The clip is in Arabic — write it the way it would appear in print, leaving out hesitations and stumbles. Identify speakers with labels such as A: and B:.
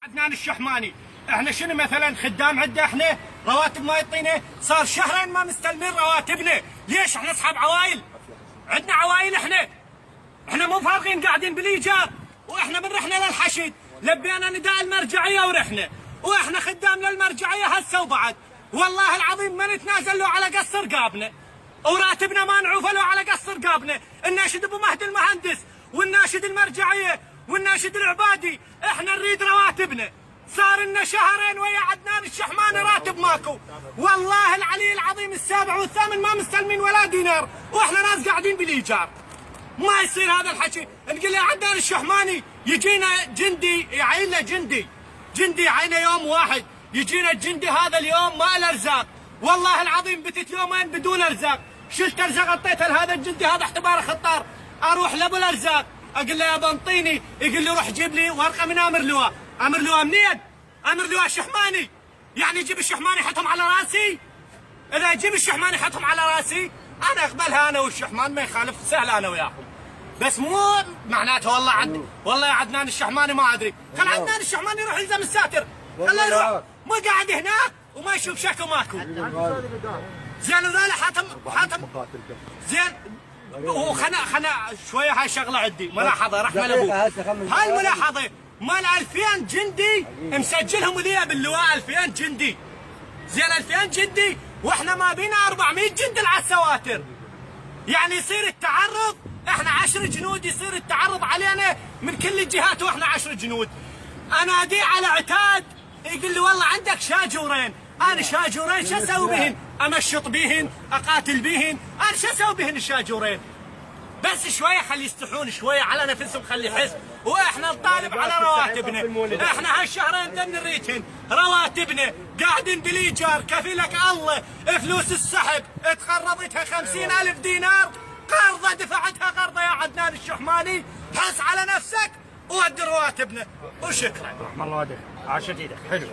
A: عدنان الشحماني، احنا شنو مثلا خدام عده احنا رواتب ما يعطينا، صار شهرين ما مستلمين رواتبنا، ليش احنا اصحاب عوائل؟ عندنا عوائل احنا مو فارغين قاعدين بالايجار، واحنا من رحنا للحشد لبينا نداء المرجعيه ورحنا، واحنا خدام للمرجعيه هسه وبعد، والله العظيم ما نتنازل له على قص رقابنا، وراتبنا ما نعوفه له على قص رقابنا، الناشد ابو مهدي المهندس والناشد المرجعيه والناشد العبادي، احنا نريد رواتبنا، صار لنا شهرين ويا عدنان الشحماني راتب ماكو، والله العلي العظيم السابع والثامن ما مستلمين ولا دينار، واحنا ناس قاعدين بالايجار. ما يصير هذا الحكي، نقول يا عدنان الشحماني يجينا جندي يعين له جندي يعينه يوم واحد، يجينا الجندي هذا اليوم ما له ارزاق، والله العظيم بتت يومين بدون ارزاق، شلت ارزاق اعطيته لهذا الجندي هذا احتبار خطار، اروح لابو الارزاق اقول له يا بنطيني، يقول لي روح جيب لي ورقه من امر لواء، امر لواء منين؟ امر لواء الشحماني، يعني يجيب الشحماني يحطهم على راسي؟ اذا يجيب الشحماني يحطهم على راسي انا اقبلها، انا والشحمان ما يخالف، سهل انا وياهم، بس مو معناته والله يا عدنان الشحماني ما ادري، خل عدنان الشحماني يروح يلزم الساتر، خليه يروح، مو قاعد هناك وما يشوف شكو ماكو. زين وذولا حاتم زين، وخنا شويه هاي شغله عندي ملاحظه رحمه لابوك، هاي الملاحظه مال 2000 جندي مسجلهم لي باللواء 2000 جندي، زين 2000 جندي واحنا ما بينا 400 جندي على السواتر، يعني يصير التعرض احنا 10 جنود يصير التعرض علينا من كل الجهات واحنا 10 جنود، انادي على عتاد يقول لي والله عندك شاجورين، انا شاجورين شو اسوي بهن؟ امشط بهن، اقاتل بهن، انا شو اسوي بهن الشاجورين؟ بس شويه خلي يستحون شويه على نفسهم، خلي يحس، واحنا نطالب على رواتبنا، احنا هالشهرين بدنا نريتهن رواتبنا، قاعدين بالايجار، كفيلك الله فلوس السحب تقرضتها 50,000 دينار، قرضه دفعتها قرضه يا عدنان الشحماني، حس على نفسك وودي رواتبنا، وشكرا.
B: رحم الله والديك، عاشت ايدك، حلو.